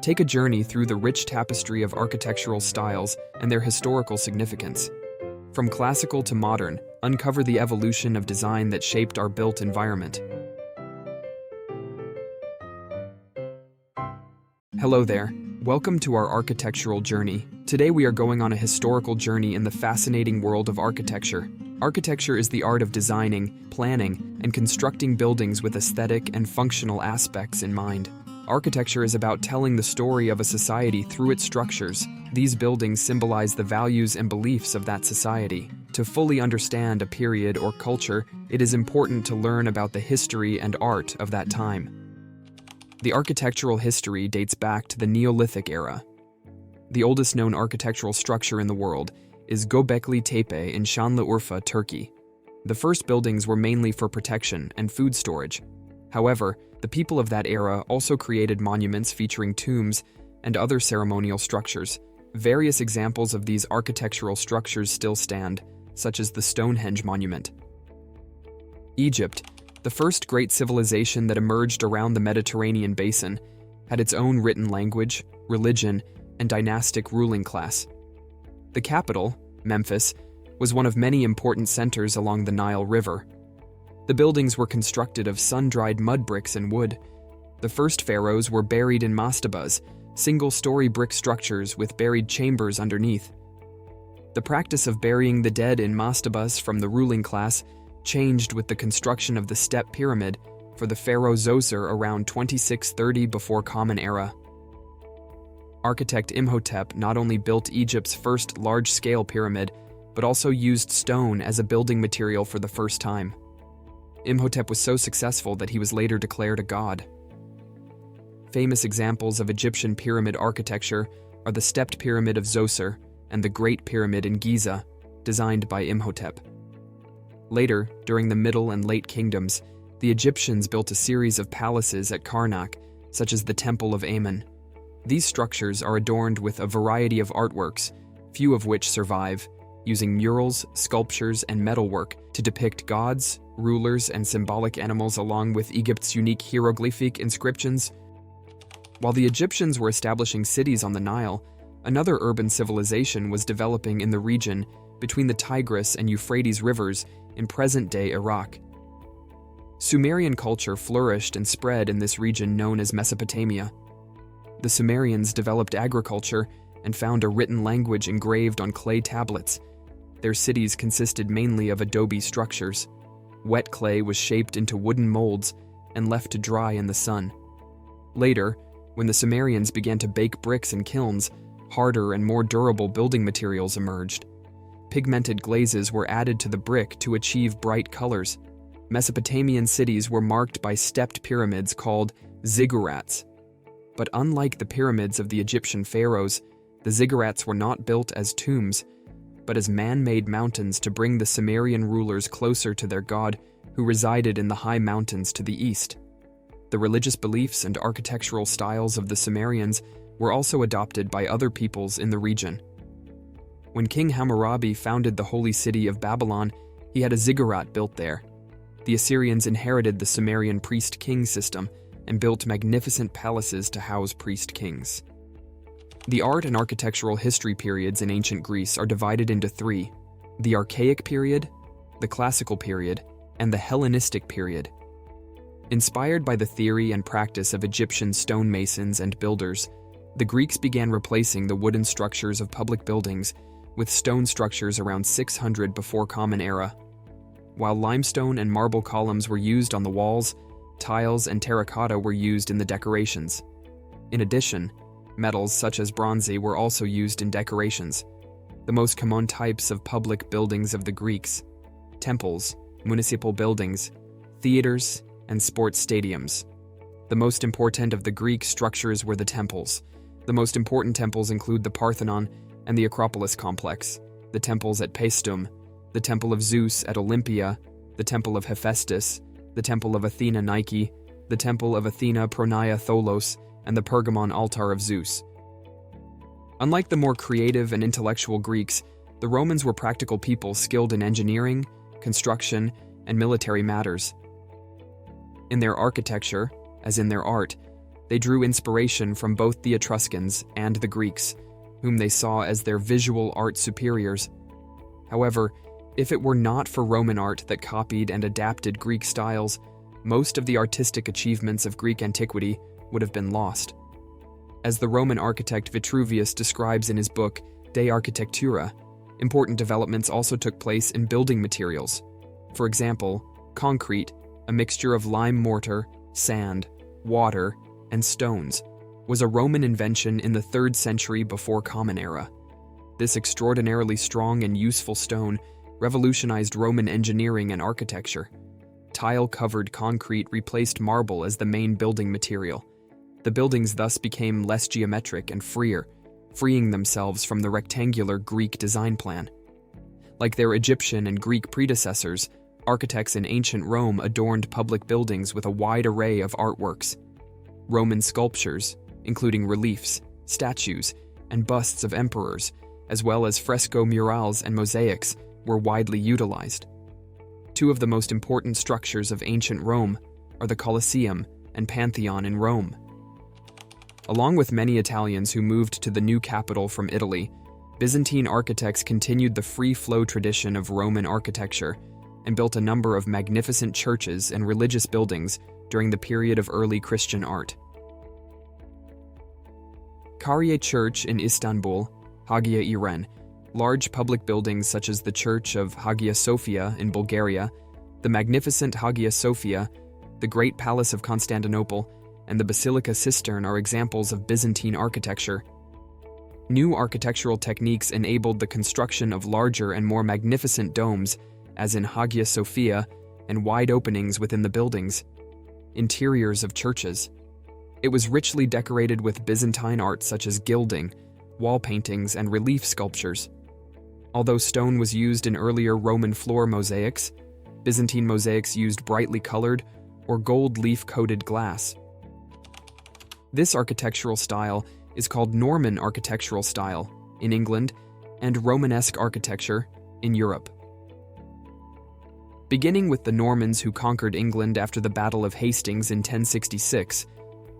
Take a journey through the rich tapestry of architectural styles and their historical significance. From classical to modern, uncover the evolution of design that shaped our built environment. Hello there. Welcome to our architectural journey. Today we are going on a historical journey in the fascinating world of architecture. Architecture is the art of designing, planning, and constructing buildings with aesthetic and functional aspects in mind. Architecture is about telling the story of a society through its structures. These buildings symbolize the values and beliefs of that society. To fully understand a period or culture, it is important to learn about the history and art of that time. The architectural history dates back to the Neolithic era. The oldest known architectural structure in the world is Göbekli Tepe in Şanlıurfa, Turkey. The first buildings were mainly for protection and food storage. However, the people of that era also created monuments featuring tombs and other ceremonial structures. Various examples of these architectural structures still stand, such as the Stonehenge monument. Egypt, the first great civilization that emerged around the Mediterranean basin, had its own written language, religion, and dynastic ruling class. The capital, Memphis, was one of many important centers along the Nile River. The buildings were constructed of sun-dried mud bricks and wood. The first pharaohs were buried in mastabas, single-story brick structures with buried chambers underneath. The practice of burying the dead in mastabas from the ruling class changed with the construction of the step pyramid for the pharaoh Zoser around 2630 before Common Era. Architect Imhotep not only built Egypt's first large-scale pyramid, but also used stone as a building material for the first time. Imhotep was so successful that he was later declared a god. Famous examples of Egyptian pyramid architecture are the stepped pyramid of Zoser and the Great Pyramid in Giza, designed by Imhotep. Later, during the Middle and Late Kingdoms, the Egyptians built a series of palaces at Karnak, such as the Temple of Amun. These structures are adorned with a variety of artworks, few of which survive, using murals, sculptures, and metalwork to depict gods, rulers, and symbolic animals along with Egypt's unique hieroglyphic inscriptions. While the Egyptians were establishing cities on the Nile, another urban civilization was developing in the region between the Tigris and Euphrates rivers in present-day Iraq. Sumerian culture flourished and spread in this region known as Mesopotamia. The Sumerians developed agriculture and found a written language engraved on clay tablets. Their cities consisted mainly of adobe structures. Wet clay was shaped into wooden molds and left to dry in the sun. Later, when the Sumerians began to bake bricks in kilns, harder and more durable building materials emerged. Pigmented glazes were added to the brick to achieve bright colors. Mesopotamian cities were marked by stepped pyramids called ziggurats. But unlike the pyramids of the Egyptian pharaohs, the ziggurats were not built as tombs, but as man-made mountains to bring the Sumerian rulers closer to their god, who resided in the high mountains to the east. The religious beliefs and architectural styles of the Sumerians were also adopted by other peoples in the region. When King Hammurabi founded the holy city of Babylon, he had a ziggurat built there. The Assyrians inherited the Sumerian priest-king system and built magnificent palaces to house priest-kings. The art and architectural history periods in ancient Greece are divided into three: the Archaic period, the Classical period, and the Hellenistic period. Inspired by the theory and practice of Egyptian stonemasons and builders, the Greeks began replacing the wooden structures of public buildings with stone structures around 600 before Common Era. While limestone and marble columns were used on the walls, tiles and terracotta were used in the decorations. In addition, metals such as bronze were also used in decorations. The most common types of public buildings of the Greeks: temples, municipal buildings, theaters, and sports stadiums. The most important of the Greek structures were the temples. The most important temples include the Parthenon and the Acropolis complex, the temples at Paestum, the Temple of Zeus at Olympia, the Temple of Hephaestus, the Temple of Athena Nike, the Temple of Athena Pronia Tholos, and the Pergamon altar of Zeus. Unlike the more creative and intellectual Greeks, the Romans were practical people skilled in engineering, construction, and military matters. In their architecture, as in their art, They drew inspiration from both the Etruscans and the Greeks, whom they saw as their visual art superiors. However, if it were not for Roman art that copied and adapted Greek styles, most of the artistic achievements of Greek antiquity would have been lost. As the Roman architect Vitruvius describes in his book De Architectura, important developments also took place in building materials. For example, concrete, a mixture of lime mortar, sand, water, and stones, was a Roman invention in the 3rd century before Common Era. This extraordinarily strong and useful stone revolutionized Roman engineering and architecture. Tile-covered concrete replaced marble as the main building material. The buildings thus became less geometric and freer, freeing themselves from the rectangular Greek design plan. Like their Egyptian and Greek predecessors, architects in ancient Rome adorned public buildings with a wide array of artworks. Roman sculptures, including reliefs, statues, and busts of emperors, as well as fresco murals and mosaics, were widely utilized. Two of the most important structures of ancient Rome are the Colosseum and Pantheon in Rome. Along with many Italians who moved to the new capital from Italy, Byzantine architects continued the free-flow tradition of Roman architecture and built a number of magnificent churches and religious buildings during the period of early Christian art. Carrier Church in Istanbul, Hagia Iren, large public buildings such as the Church of Hagia Sophia in Bulgaria, the magnificent Hagia Sophia, the Great Palace of Constantinople, and the Basilica Cistern are examples of Byzantine architecture. New architectural techniques enabled the construction of larger and more magnificent domes, as in Hagia Sophia, and wide openings within the buildings. Interiors of churches. It was richly decorated with Byzantine art such as gilding, wall paintings, and relief sculptures. Although stone was used in earlier Roman floor mosaics, Byzantine mosaics used brightly colored or gold leaf-coated glass. This architectural style is called Norman architectural style in England and Romanesque architecture in Europe. Beginning with the Normans who conquered England after the Battle of Hastings in 1066,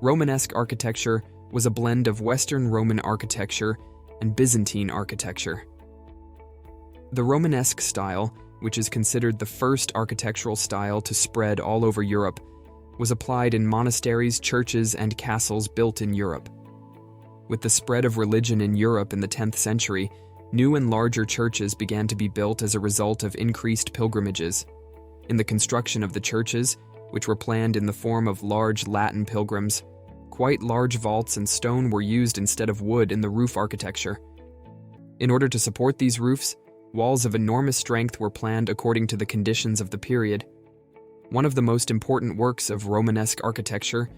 Romanesque architecture was a blend of Western Roman architecture and Byzantine architecture. The Romanesque style, which is considered the first architectural style to spread all over Europe, was applied in monasteries, churches, and castles built in Europe. With the spread of religion in Europe in the 10th century, new and larger churches began to be built as a result of increased pilgrimages. In the construction of the churches, which were planned in the form of large Latin pilgrims, quite large vaults and stone were used instead of wood in the roof architecture. In order to support these roofs, walls of enormous strength were planned according to the conditions of the period. One of the most important works of Romanesque architecture,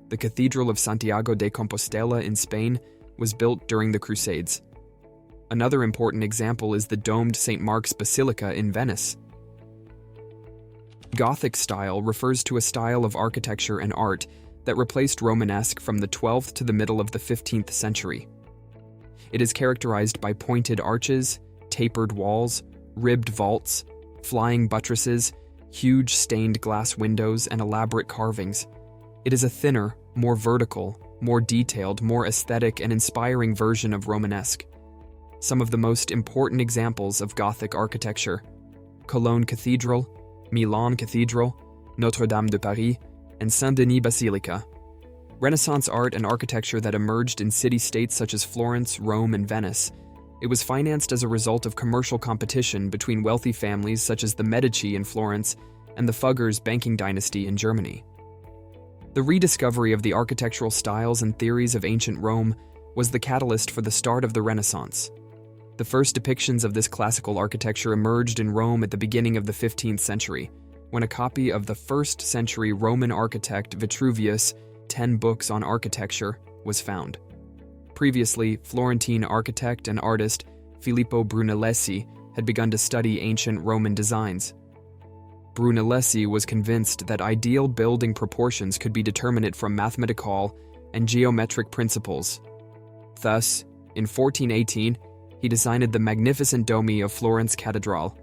the Cathedral of Santiago de Compostela in Spain, was built during the Crusades. Another important example is the domed St. Mark's Basilica in Venice. Gothic style refers to a style of architecture and art that replaced Romanesque from the 12th to the middle of the 15th century. It is characterized by pointed arches, tapered walls, ribbed vaults, flying buttresses, huge stained glass windows, and elaborate carvings. It is a thinner, more vertical, more detailed, more aesthetic and inspiring version of Romanesque. Some of the most important examples of Gothic architecture: Cologne Cathedral, Milan Cathedral, Notre-Dame de Paris, and Saint-Denis Basilica. Renaissance art and architecture that emerged in city-states such as Florence, Rome, and Venice. It was financed as a result of commercial competition between wealthy families such as the Medici in Florence and the Fuggers banking dynasty in Germany. The rediscovery of the architectural styles and theories of ancient Rome was the catalyst for the start of the Renaissance. The first depictions of this classical architecture emerged in Rome at the beginning of the 15th century, when a copy of the 1st century Roman architect Vitruvius' 10 books on architecture was found. Previously, Florentine architect and artist Filippo Brunelleschi had begun to study ancient Roman designs. Brunelleschi was convinced that ideal building proportions could be determined from mathematical and geometric principles. Thus, in 1418, he designed the magnificent Dome of Florence Cathedral,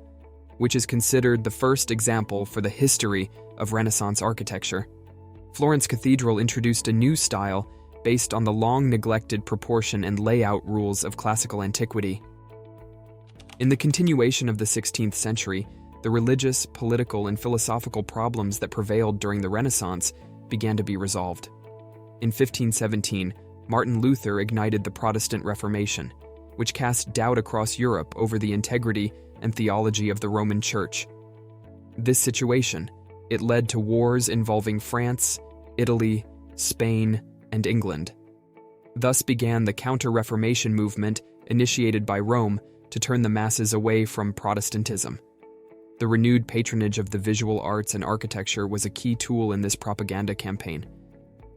which is considered the first example for the history of Renaissance architecture. Florence Cathedral introduced a new style based on the long-neglected proportion and layout rules of classical antiquity. In the continuation of the 16th century, the religious, political, and philosophical problems that prevailed during the Renaissance began to be resolved. In 1517, Martin Luther ignited the Protestant Reformation, which cast doubt across Europe over the integrity and theology of the Roman Church. This situation, it led to wars involving France, Italy, Spain, and England. Thus began the Counter-Reformation movement initiated by Rome to turn the masses away from Protestantism. The renewed patronage of the visual arts and architecture was a key tool in this propaganda campaign.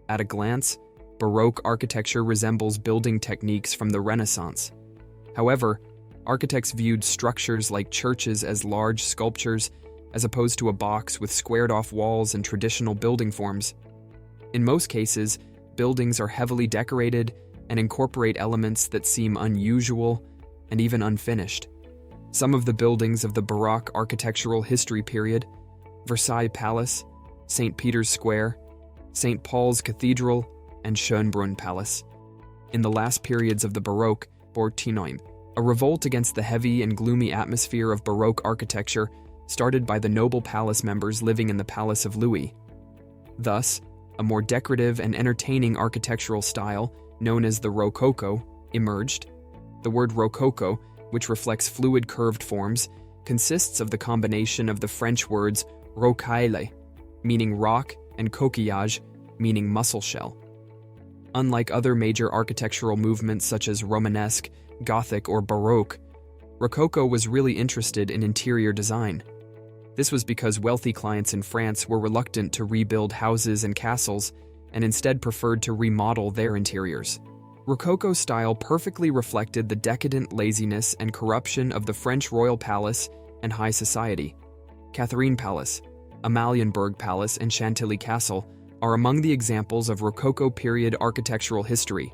At a glance, Baroque architecture resembles building techniques from the Renaissance. However, architects viewed structures like churches as large sculptures as opposed to a box with squared-off walls and traditional building forms. In most cases, buildings are heavily decorated and incorporate elements that seem unusual and even unfinished. Some of the buildings of the Baroque architectural history period, Versailles Palace, St. Peter's Square, St. Paul's Cathedral, and Schönbrunn Palace. In the last periods of the Baroque, a revolt against the heavy and gloomy atmosphere of Baroque architecture started by the noble palace members living in the Palace of Louis. Thus, a more decorative and entertaining architectural style, known as the Rococo, emerged. The word Rococo, which reflects fluid curved forms, consists of the combination of the French words rocaille, meaning rock, and coquillage, meaning mussel shell. Unlike other major architectural movements such as Romanesque, Gothic, or Baroque, Rococo was really interested in interior design. This was because wealthy clients in France were reluctant to rebuild houses and castles and instead preferred to remodel their interiors. Rococo style perfectly reflected the decadent laziness and corruption of the French royal palace and high society. Catherine Palace, Amalienburg Palace, and Chantilly Castle are among the examples of Rococo period architectural history.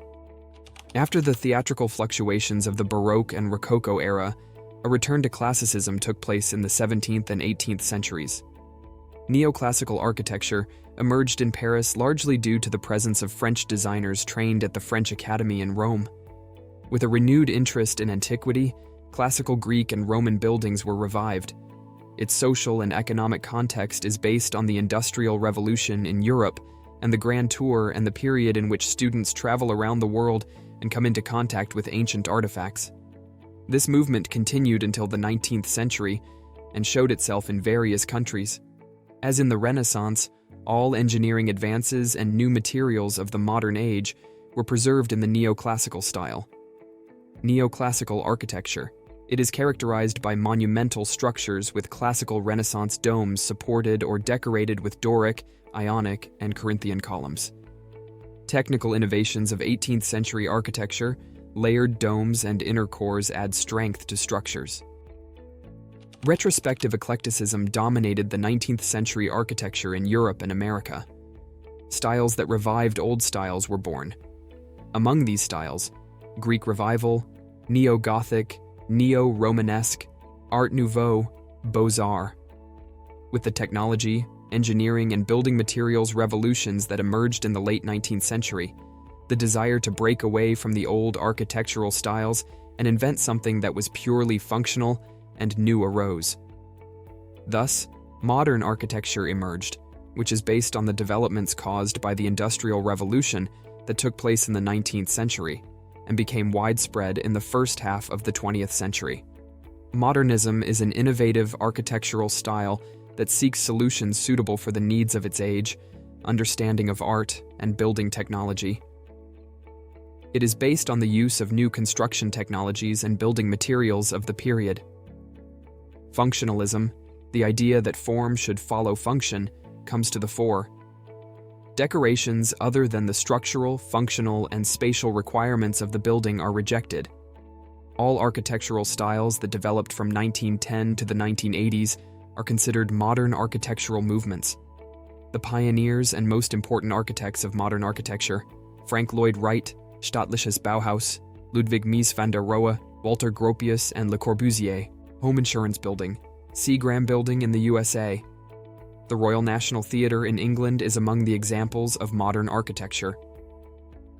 After the theatrical fluctuations of the Baroque and Rococo era, a return to classicism took place in the 17th and 18th centuries. Neoclassical architecture emerged in Paris largely due to the presence of French designers trained at the French Academy in Rome. With a renewed interest in antiquity, classical Greek and Roman buildings were revived. Its social and economic context is based on the Industrial Revolution in Europe and the Grand Tour and the period in which students travel around the world and come into contact with ancient artifacts. This movement continued until the 19th century and showed itself in various countries. As in the Renaissance, all engineering advances and new materials of the modern age were preserved in the neoclassical style. Neoclassical architecture. It is characterized by monumental structures with classical Renaissance domes supported or decorated with Doric, Ionic, and Corinthian columns. Technical innovations of 18th century architecture, layered domes and inner cores add strength to structures. Retrospective eclecticism dominated the 19th century architecture in Europe and America. Styles that revived old styles were born. Among these styles, Greek Revival, Neo-Gothic, Neo-Romanesque, Art Nouveau, Beaux-Arts. With the technology, engineering, and building materials revolutions that emerged in the late 19th century, the desire to break away from the old architectural styles and invent something that was purely functional and new arose. Thus, modern architecture emerged, which is based on the developments caused by the Industrial Revolution that took place in the 19th century and became widespread in the first half of the 20th century. Modernism is an innovative architectural style that seeks solutions suitable for the needs of its age, understanding of art, and building technology. It is based on the use of new construction technologies and building materials of the period. Functionalism, the idea that form should follow function, comes to the fore. Decorations other than the structural, functional, and spatial requirements of the building are rejected. All architectural styles that developed from 1910 to the 1980s are considered modern architectural movements. The pioneers and most important architects of modern architecture, Frank Lloyd Wright, Staatliches Bauhaus, Ludwig Mies van der Rohe, Walter Gropius, and Le Corbusier, Home Insurance Building, Seagram Building in the USA. The Royal National Theatre in England is among the examples of modern architecture.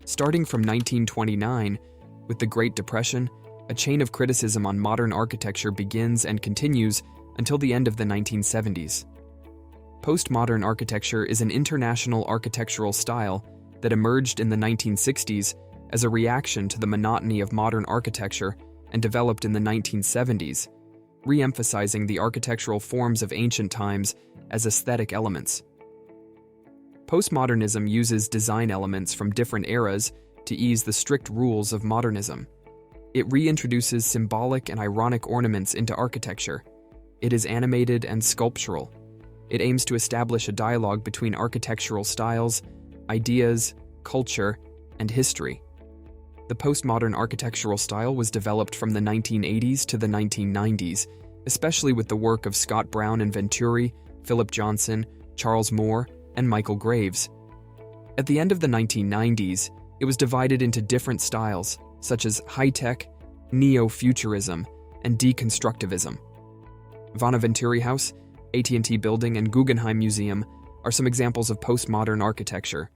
Starting from 1929, with the Great Depression, a chain of criticism on modern architecture begins and continues until the end of the 1970s. Postmodern architecture is an international architectural style that emerged in the 1960s as a reaction to the monotony of modern architecture and developed in the 1970s, re-emphasizing the architectural forms of ancient times as aesthetic elements. Postmodernism uses design elements from different eras to ease the strict rules of modernism. It reintroduces symbolic and ironic ornaments into architecture. It is animated and sculptural. It aims to establish a dialogue between architectural styles, ideas, culture, and history. The postmodern architectural style was developed from the 1980s to the 1990s, especially with the work of Scott Brown and Venturi, Philip Johnson, Charles Moore, and Michael Graves. At the end of the 1990s, it was divided into different styles, such as high-tech, neo-futurism, and deconstructivism. Venturi House, AT&T Building, and Guggenheim Museum are some examples of postmodern architecture.